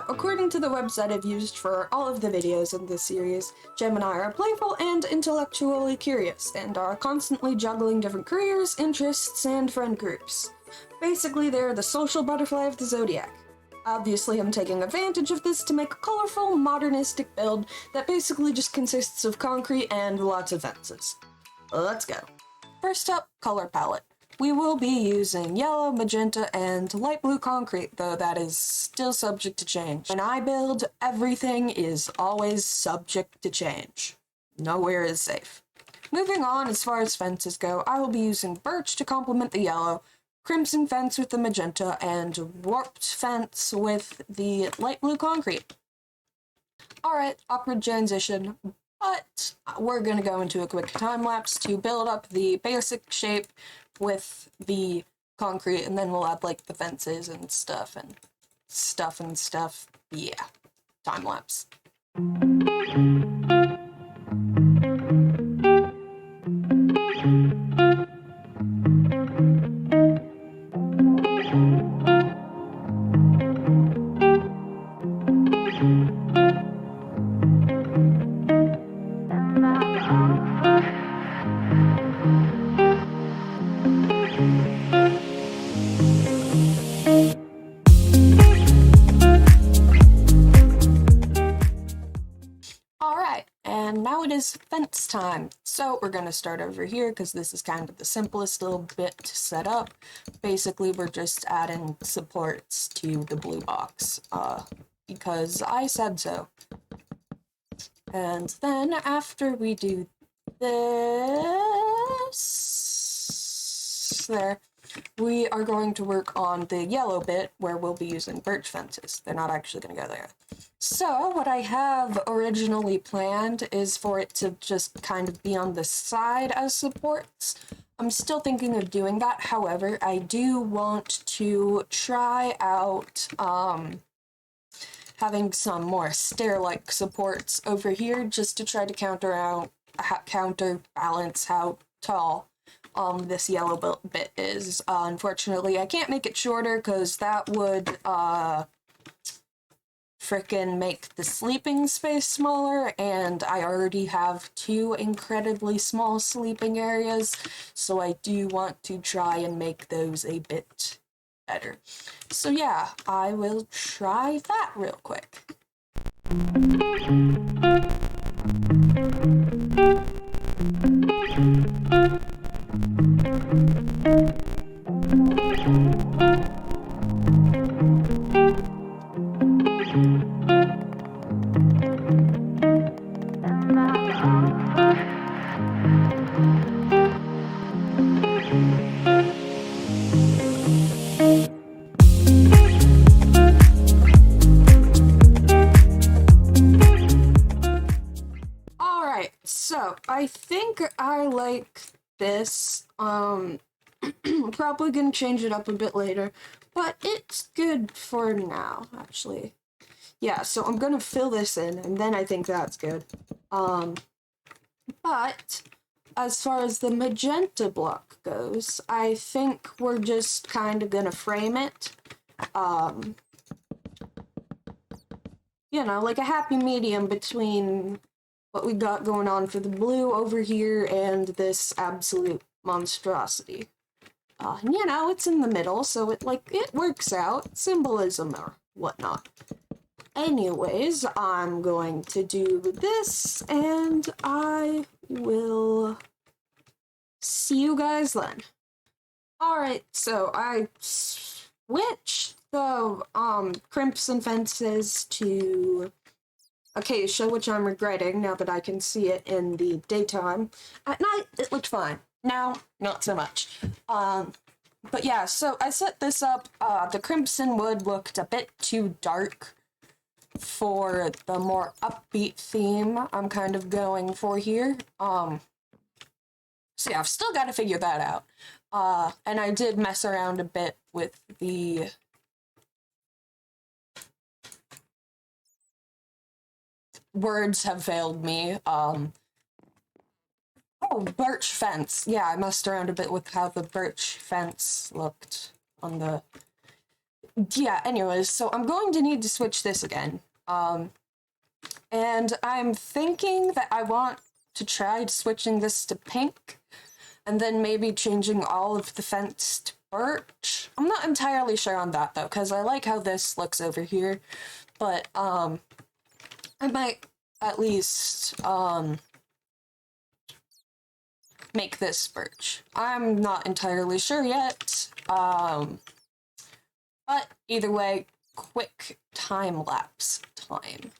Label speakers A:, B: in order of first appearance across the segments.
A: So, according to the website I've used for all of the videos in this series, Gemini are playful and intellectually curious, and are constantly juggling different careers, interests, and friend groups. Basically, they're the social butterfly of the Zodiac. Obviously, I'm taking advantage of this to make a colorful, modernistic build that basically just consists of concrete and lots of fences. Let's go. First up, color palette. We will be using yellow, magenta, and light blue concrete, though that is still subject to change. When I build, everything is always subject to change. Nowhere is safe. Moving on, as far as fences go, I will be using birch to complement the yellow, crimson fence with the magenta, and warped fence with the light blue concrete. Alright, awkward transition, but we're gonna go into a quick time lapse to build up the basic shape with the concrete, and then we'll add like the fences and stuff. Yeah, time lapse. Alright, and now it is fence time. So we're going to start over here because this is kind of the simplest little bit to set up. Basically, we're just adding supports to the blue box, because I said so. And then after we do this, there, we are going to work on the yellow bit where we'll be using birch fences. They're not actually going to go there. So what I have originally planned is for it to just kind of be on the side as supports. I'm still thinking of doing that. However, I do want to try out having some more stair-like supports over here just to try to counterbalance how tall this yellow bit is. Unfortunately, I can't make it shorter because that would frickin' make the sleeping space smaller, and I already have 2 incredibly small sleeping areas, so I do want to try and make those a bit better. So yeah, I will try that real quick. So, I think I like this. Probably gonna change it up a bit later, but it's good for now, actually. Yeah, so I'm gonna fill this in, and then I think that's good. But as far as the magenta block goes, I think we're just kind of gonna frame it. You know, like a happy medium between what we got going on for the blue over here and this absolute monstrosity. And you know, it's in the middle, so it works out. Symbolism or whatnot. Anyways, I'm going to do this, and I will see you guys then. Alright, so I switched the crimson fences to acacia, which I'm regretting now that I can see it in the daytime. At night, it looked fine. Now, not so much. But yeah, so I set this up. The crimson wood looked a bit too dark for the more upbeat theme I'm kind of going for here. So yeah, I've still got to figure that out. And I did mess around a bit with the words have failed me. Oh, birch fence. Yeah, I messed around a bit with how the birch fence looked on the yeah, anyways, so I'm going to need to switch this again. And I'm thinking that I want to try switching this to pink, and then maybe changing all of the fence to birch. I'm not entirely sure on that, though, because I like how this looks over here, but, I might at least, make this birch. I'm not entirely sure yet, but either way, quick time-lapse time.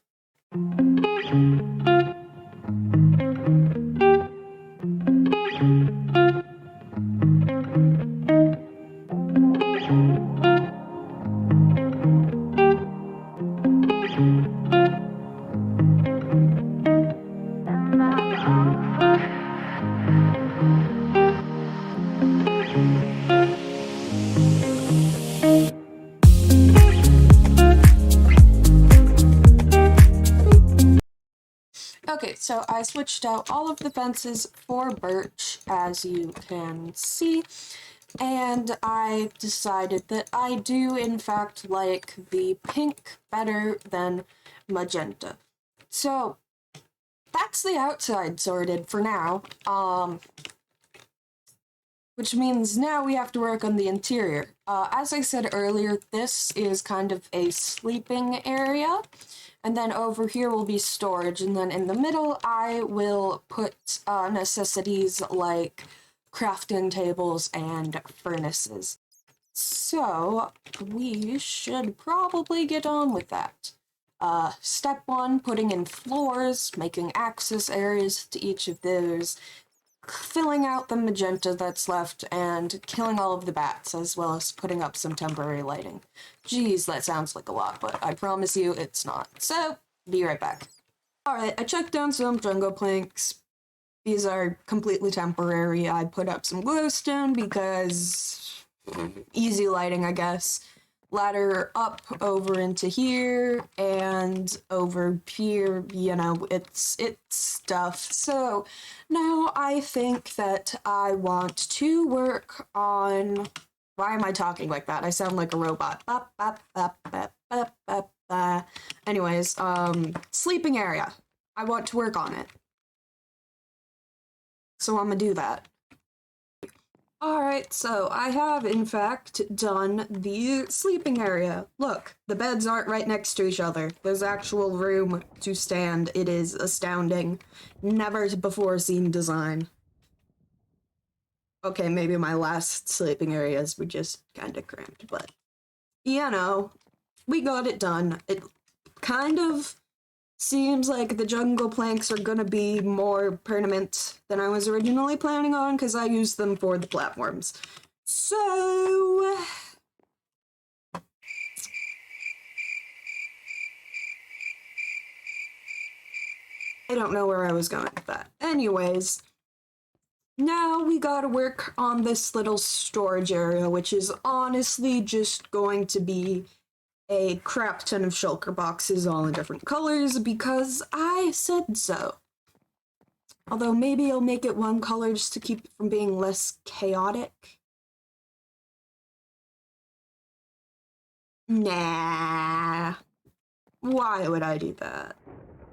A: Okay, so I switched out all of the fences for birch, as you can see, and I decided that I do in fact like the pink better than magenta. So that's the outside sorted for now, which means now we have to work on the interior. As I said earlier, this is kind of a sleeping area, and then over here will be storage, and then in the middle I will put necessities like crafting tables and furnaces. So we should probably get on with that. Step 1, putting in floors, making access areas to each of those, filling out the magenta that's left, and killing all of the bats, as well as putting up some temporary lighting. Geez, that sounds like a lot, but I promise you it's not. So, be right back. Alright, I checked down some jungle planks. These are completely temporary. I put up some glowstone because easy lighting, I guess. Ladder up over into here and over here, you know, it's stuff. So now I think that I want to work on, why am I talking like that? I sound like a robot. Anyways, sleeping area. I want to work on it. So I'm gonna do that. Alright, so I have, in fact, done the sleeping area. Look, the beds aren't right next to each other. There's actual room to stand. It is astounding. Never before seen design. Okay, maybe my last sleeping areas were just kinda cramped, but, you know, we got it done. It kind of seems like the jungle planks are gonna be more permanent than I was originally planning on, because I used them for the platforms. So I don't know where I was going with that. Anyways, now we gotta work on this little storage area, which is honestly just going to be a crap ton of shulker boxes all in different colors because I said so. Although maybe I'll make it one color just to keep it from being less chaotic. Nah. Why would I do that?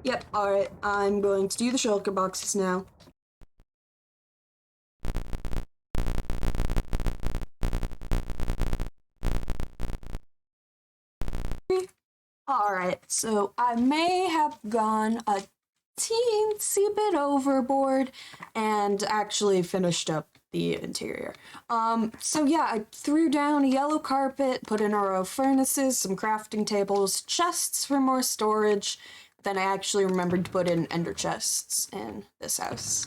A: Yep, alright, I'm going to do the shulker boxes now. Alright, so I may have gone a teensy bit overboard and actually finished up the interior. So yeah, I threw down a yellow carpet, put in a row of furnaces, some crafting tables, chests for more storage. Then I actually remembered to put in ender chests in this house.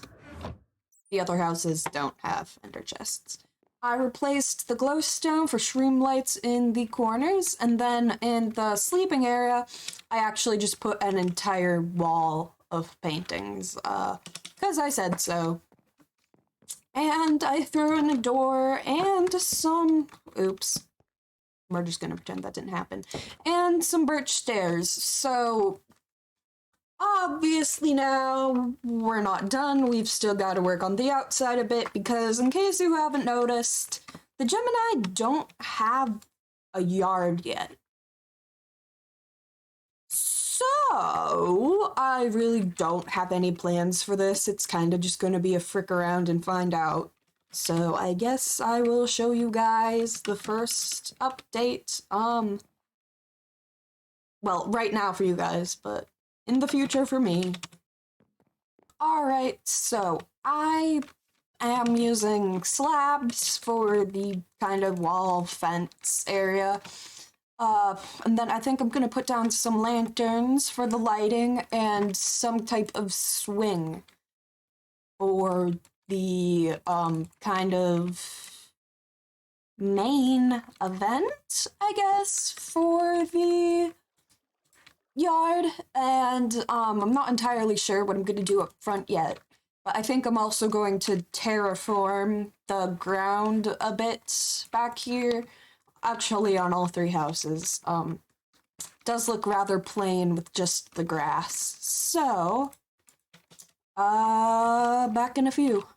A: The other houses don't have ender chests. I replaced the glowstone for shroom lights in the corners, and then in the sleeping area, I actually just put an entire wall of paintings, because I said so. And I threw in a door and some, oops, we're just gonna pretend that didn't happen, and some birch stairs. So obviously now we're not done. We've still got to work on the outside a bit because, in case you haven't noticed, the Gemini don't have a yard yet. So, I really don't have any plans for this. It's kind of just going to be a frick around and find out. So, I guess I will show you guys the first update. Well, right now for you guys, but in the future for me. Alright, so I am using slabs for the kind of wall fence area. And then I think I'm gonna put down some lanterns for the lighting and some type of swing for the, kind of main event, I guess, for the yard. And, I'm not entirely sure what I'm gonna do up front yet, but I think I'm also going to terraform the ground a bit back here. Actually, on all three houses. Does look rather plain with just the grass. So, back in a few.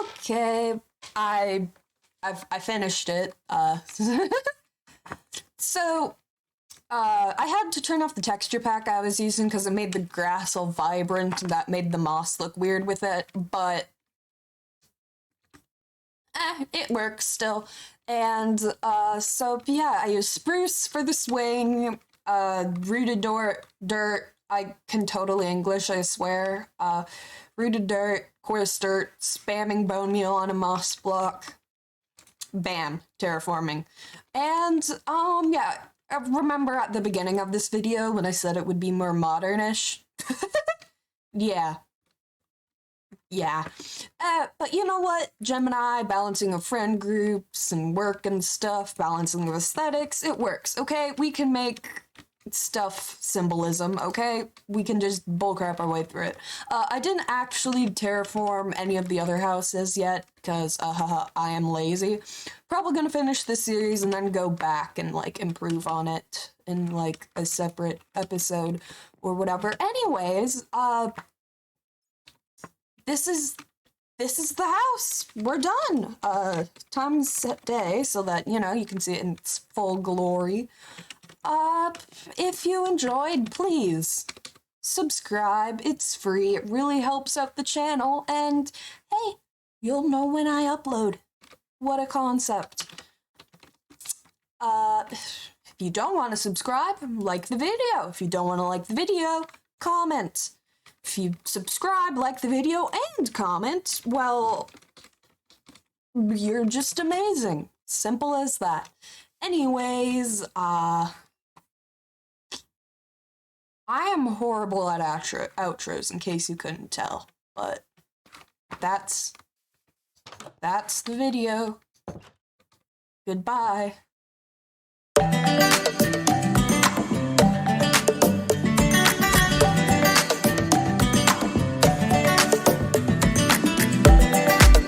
A: Okay, I finished it. So, I had to turn off the texture pack I was using because it made the grass all vibrant and that made the moss look weird with it, but it works still. And, so, yeah, I use spruce for the swing, rooted dirt, I can totally English, I swear, rooted dirt, coarse dirt, spamming bone meal on a moss block, bam, terraforming. And, yeah, I remember at the beginning of this video when I said it would be more modernish? Yeah. But you know what? Gemini, balancing of friend groups and work and stuff, balancing of aesthetics, it works, okay? We can make stuff symbolism, okay? We can just bullcrap our way through it. I didn't actually terraform any of the other houses yet, because, I am lazy. Probably gonna finish this series and then go back and, like, improve on it in, like, a separate episode or whatever. Anyways, this is the house. We're done. Time to set day so that, you know, you can see it in its full glory. If you enjoyed, please subscribe. It's free. It really helps out the channel. And hey, you'll know when I upload. What a concept. If you don't want to subscribe, like the video. If you don't want to like the video, comment. If you subscribe, like the video, and comment, well, you're just amazing. Simple as that. Anyways, I am horrible at outros, in case you couldn't tell, but that's the video. Goodbye.